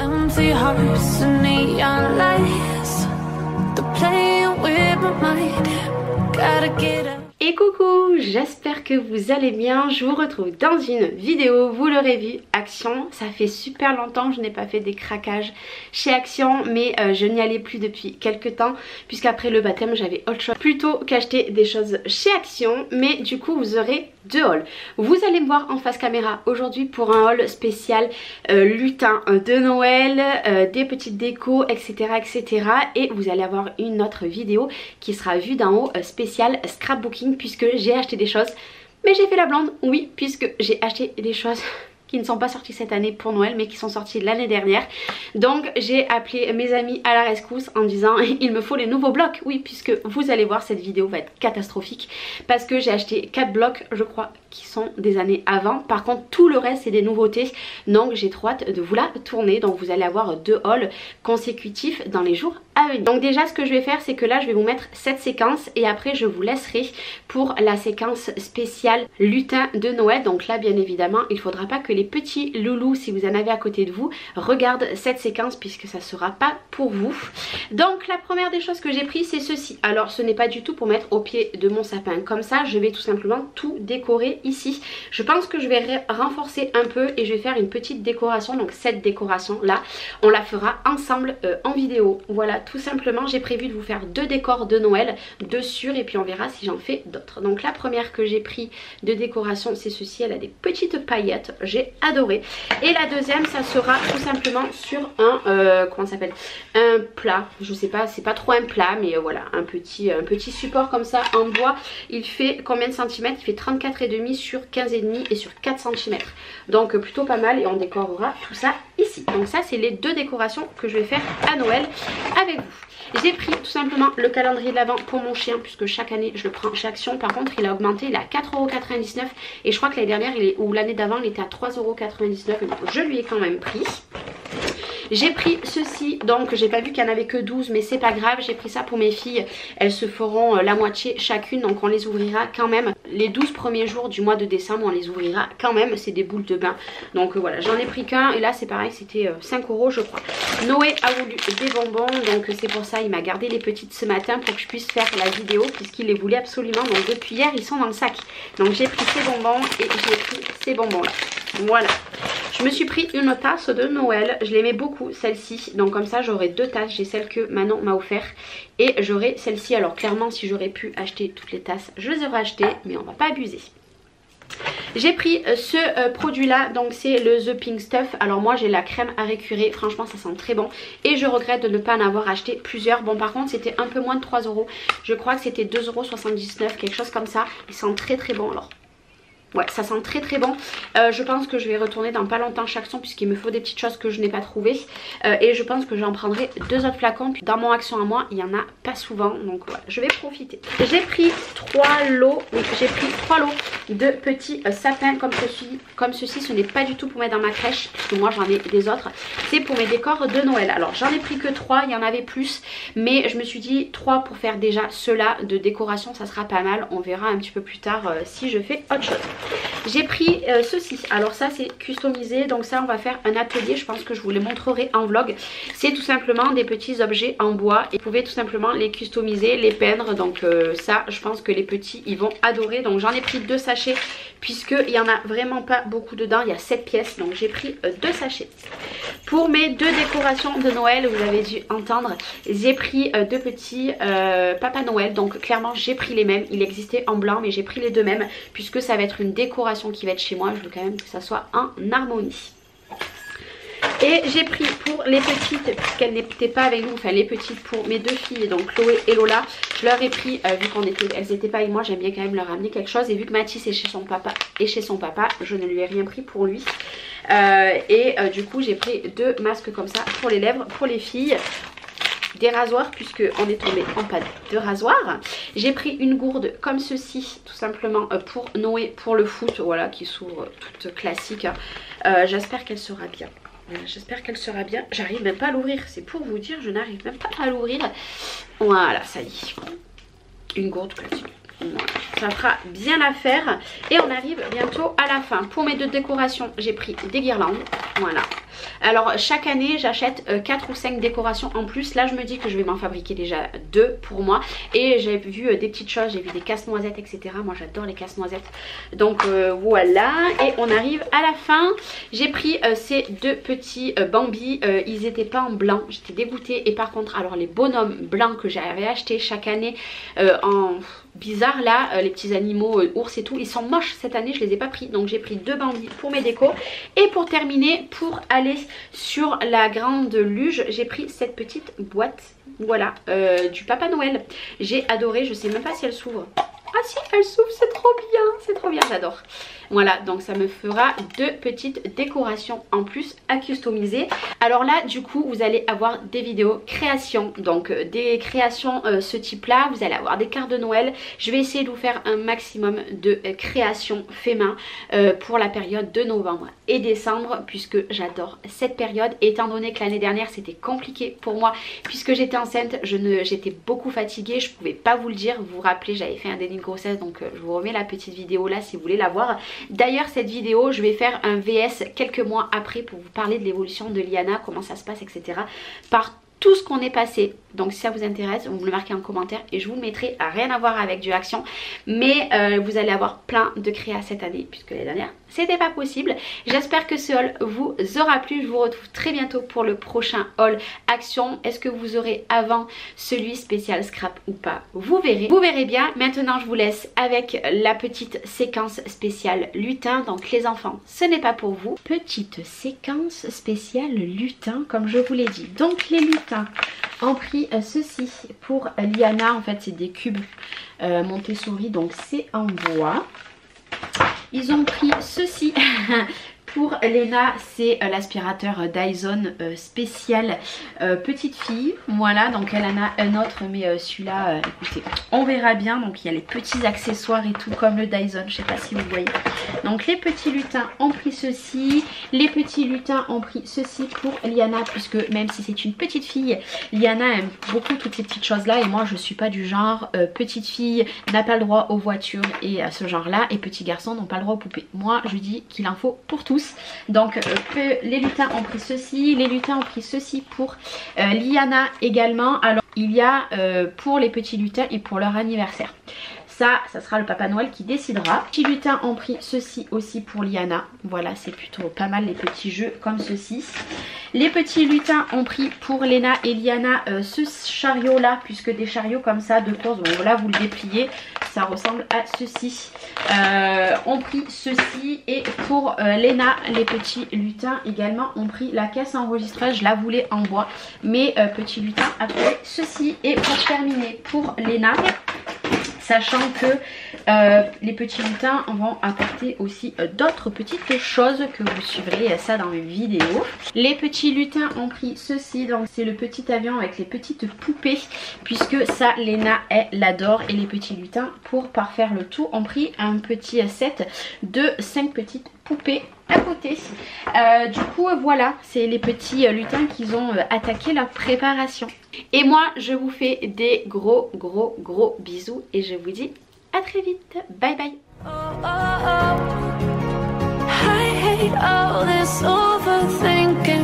Empty hearts and neon lights, they're playing with my mind. Gotta get up. Et coucou, j'espère que vous allez bien. Je vous retrouve dans une vidéo, vous l'aurez vu, Action. Ça fait super longtemps que je n'ai pas fait des craquages chez Action, mais je n'y allais plus depuis quelques temps, puisqu'après le baptême j'avais autre chose plutôt qu'acheter des choses chez Action. Mais du coup vous aurez deux hauls. Vous allez me voir en face caméra aujourd'hui pour un haul spécial lutin de Noël, des petites décos, etc., etc. Et vous allez avoir une autre vidéo qui sera vue d'en haut, spécial scrapbooking, puisque j'ai acheté des choses. Mais j'ai fait la blonde, oui, puisque j'ai acheté des choses qui ne sont pas sorties cette année pour Noël, mais qui sont sorties l'année dernière. Donc j'ai appelé mes amis à la rescousse en disant il me faut les nouveaux blocs. Oui, puisque vous allez voir, cette vidéo va être catastrophique, parce que j'ai acheté 4 blocs, je crois, qui sont des années avant. Par contre tout le reste c'est des nouveautés, donc j'ai trop hâte de vous la tourner. Donc vous allez avoir deux hauls consécutifs dans les jours à venir. Donc déjà ce que je vais faire, c'est que là je vais vous mettre cette séquence et après je vous laisserai pour la séquence spéciale lutin de Noël. Donc là bien évidemment il faudra pas que les petits loulous, si vous en avez à côté de vous, regardent cette séquence, puisque ça sera pas pour vous. Donc la première des choses que j'ai pris, c'est ceci. Alors ce n'est pas du tout pour mettre au pied de mon sapin, comme ça je vais tout simplement tout décorer ici. Je pense que je vais renforcer un peu et je vais faire une petite décoration. Donc cette décoration là on la fera ensemble en vidéo. Voilà, tout simplement j'ai prévu de vous faire deux décors de Noël, deux sûrs, et puis on verra si j'en fais d'autres. Donc la première que j'ai pris de décoration, c'est ceci. Elle a des petites paillettes, j'ai adoré. Et la deuxième, ça sera tout simplement sur un comment ça s'appelle, un plat, je sais pas, c'est pas trop un plat, mais voilà, un petit support comme ça en bois. Il fait combien de centimètres? Il fait 34,5 sur 15,5 et sur 4 cm, donc plutôt pas mal. Et on décorera tout ça ici. Donc ça c'est les deux décorations que je vais faire à Noël avec vous. J'ai pris tout simplement le calendrier de l'Avent pour mon chien, puisque chaque année je le prends chez Action. Par contre il a augmenté, il est à 4,99 € et je crois que l'année dernière ou l'année d'avant il était à 3,99 €. Donc je lui ai quand même pris. J'ai pris ceci, donc j'ai pas vu qu'il n'y en avait que 12, mais c'est pas grave, j'ai pris ça pour mes filles. Elles se feront la moitié chacune, donc on les ouvrira quand même. Les 12 premiers jours du mois de décembre on les ouvrira quand même. C'est des boules de bain, donc voilà, j'en ai pris qu'un. Et là c'est pareil, c'était 5 € je crois. Noé a voulu des bonbons, donc c'est pour ça il m'a gardé les petites ce matin pour que je puisse faire la vidéo, puisqu'il les voulait absolument. Donc depuis hier ils sont dans le sac. Donc j'ai pris ces bonbons et j'ai pris ces bonbons là. Voilà. Je me suis pris une tasse de Noël, je l'aimais beaucoup celle-ci, donc comme ça j'aurai deux tasses. J'ai celle que Manon m'a offert et j'aurai celle-ci. Alors clairement si j'aurais pu acheter toutes les tasses je les aurais achetées, mais on va pas abuser. J'ai pris ce produit là, donc c'est le The Pink Stuff. Alors moi j'ai la crème à récurer, franchement ça sent très bon et je regrette de ne pas en avoir acheté plusieurs. Bon par contre c'était un peu moins de 3 €, je crois que c'était 2,79 €, quelque chose comme ça. Il sent très très bon. Alors ouais, ça sent très très bon. Je pense que je vais retourner dans pas longtemps chez Action, puisqu'il me faut des petites choses que je n'ai pas trouvées. Et je pense que j'en prendrai deux autres flacons. Puis dans mon Action à moi, il n'y en a pas souvent. Donc voilà, je vais profiter. J'ai pris 3 lots. Oui, j'ai pris 3 lots de petits sapins comme ceci. Comme ceci, ce n'est pas du tout pour mettre dans ma crèche, parce que moi j'en ai des autres. C'est pour mes décors de Noël. Alors j'en ai pris que 3, il y en avait plus. Mais je me suis dit 3 pour faire déjà ceux-là de décoration, ça sera pas mal. On verra un petit peu plus tard si je fais autre chose. J'ai pris ceci, alors ça c'est customisé, donc ça on va faire un atelier, je pense que je vous les montrerai en vlog. C'est tout simplement des petits objets en bois et vous pouvez tout simplement les customiser, les peindre. Donc ça je pense que les petits ils vont adorer. Donc j'en ai pris 2 sachets, puisqu'il n'y en a vraiment pas beaucoup dedans, il y a 7 pièces, donc j'ai pris 2 sachets. Pour mes deux décorations de Noël, vous avez dû entendre, j'ai pris 2 petits Papa Noël. Donc clairement j'ai pris les mêmes, il existait en blanc mais j'ai pris les deux mêmes, puisque ça va être une décoration qui va être chez moi. Je veux quand même que ça soit en harmonie. Et j'ai pris pour les petites, puisqu'elles n'étaient pas avec nous, enfin les petites pour mes deux filles, donc Chloé et Lola, je leur ai pris, vu qu'elles n'étaient pas avec moi, j'aime bien quand même leur amener quelque chose. Et vu que Mathis est chez son papa, je ne lui ai rien pris pour lui. Du coup j'ai pris 2 masques comme ça pour les lèvres, pour les filles. Des rasoirs, puisque on est tombé en panne de rasoir. J'ai pris une gourde comme ceci, tout simplement pour Noé, pour le foot, voilà, qui s'ouvre toute classique. J'espère qu'elle sera bien. Voilà, j'espère qu'elle sera bien. J'arrive même pas à l'ouvrir, c'est pour vous dire, je n'arrive même pas à l'ouvrir. Voilà, ça y est. Une gourde classique. Voilà. Ça fera bien l'affaire. Et on arrive bientôt à la fin. Pour mes deux décorations, j'ai pris des guirlandes. Voilà. Alors chaque année j'achète 4 ou 5 décorations en plus. Là je me dis que je vais m'en fabriquer déjà 2 pour moi. Et j'ai vu des petites choses, j'ai vu des casse-noisettes etc. Moi j'adore les casse-noisettes. Donc voilà, et on arrive à la fin. J'ai pris ces 2 petits Bambi, ils étaient pas en blanc, j'étais dégoûtée. Et par contre alors les bonhommes blancs que j'avais acheté chaque année en bizarre là, les petits animaux ours et tout, ils sont moches cette année, je les ai pas pris. Donc j'ai pris 2 Bambi pour mes décos. Et pour terminer, pour aller sur la grande luge, j'ai pris cette petite boîte, voilà, du Papa Noël. J'ai adoré, je sais même pas si elle s'ouvre. Ah si, elle s'ouvre, c'est trop bien, j'adore. Voilà, donc ça me fera 2 petites décorations en plus à customiser. Alors là, du coup, vous allez avoir des vidéos création, donc des créations ce type-là. Vous allez avoir des cartes de Noël. Je vais essayer de vous faire un maximum de créations fait main pour la période de novembre et décembre, puisque j'adore cette période. Et étant donné que l'année dernière, c'était compliqué pour moi, puisque j'étais enceinte, j'étais beaucoup fatiguée, je pouvais pas vous le dire. Vous vous rappelez, j'avais fait un déni de grossesse, donc je vous remets la petite vidéo là si vous voulez la voir. D'ailleurs cette vidéo je vais faire un VS quelques mois après pour vous parler de l'évolution de Liana, comment ça se passe etc. Par tout ce qu'on est passé. Donc si ça vous intéresse, vous me le marquez en commentaire et je vous le mettrai. À rien à voir avec du action, mais vous allez avoir plein de créas cette année puisque l'année dernière c'était pas possible. J'espère que ce haul vous aura plu. Je vous retrouve très bientôt pour le prochain haul action. Est-ce que vous aurez avant celui spécial scrap ou pas? Vous verrez bien. Maintenant je vous laisse avec la petite séquence spéciale lutin. Donc les enfants, ce n'est pas pour vous. Petite séquence spéciale lutin comme je vous l'ai dit. Donc les lutins ont pris ceci pour Liana. En fait c'est des cubes Montessori, donc c'est en bois. Ils ont pris ceci pour Léna, c'est l'aspirateur Dyson spécial petite fille. Voilà, donc elle en a un autre, mais celui-là, écoutez, on verra bien. Donc il y a les petits accessoires et tout comme le Dyson, je sais pas si vous voyez. Donc les petits lutins ont pris ceci. Les petits lutins ont pris ceci pour Liana, puisque même si c'est une petite fille, Liana aime beaucoup toutes ces petites choses là. Et moi je suis pas du genre petite fille n'a pas le droit aux voitures et à ce genre là, et petits garçons n'ont pas le droit aux poupées. Moi je dis qu'il en faut pour tous. Donc les lutins ont pris ceci, les lutins ont pris ceci pour Liana également. Alors il y a pour les petits lutins et pour leur anniversaire. Ça sera le Papa Noël qui décidera. Les petits lutins ont pris ceci aussi pour Liana. Voilà, c'est plutôt pas mal les petits jeux comme ceci. Les petits lutins ont pris pour Léna et Liana ce chariot là, puisque des chariots comme ça de course, donc là vous le dépliez, ça ressemble à ceci. Ont pris ceci, et pour Léna, les petits lutins également ont pris la caisse enregistreuse. Je la voulais en bois, mais petit lutin a pris ceci. Et pour terminer, pour Léna, sachant que les petits lutins vont apporter aussi d'autres petites choses, que vous suivrez ça dans mes vidéos. Les petits lutins ont pris ceci, donc c'est le petit avion avec les petites poupées, puisque ça Léna elle l'adore. Et les petits lutins, pour parfaire le tout, ont pris un petit set de 5 petites poupées à côté. Du coup voilà, c'est les petits lutins qui ont attaqué leur préparation. Et moi je vous fais des gros bisous et je vous dis à très vite. Bye bye. Oh, oh, oh. I hate all this overthinking.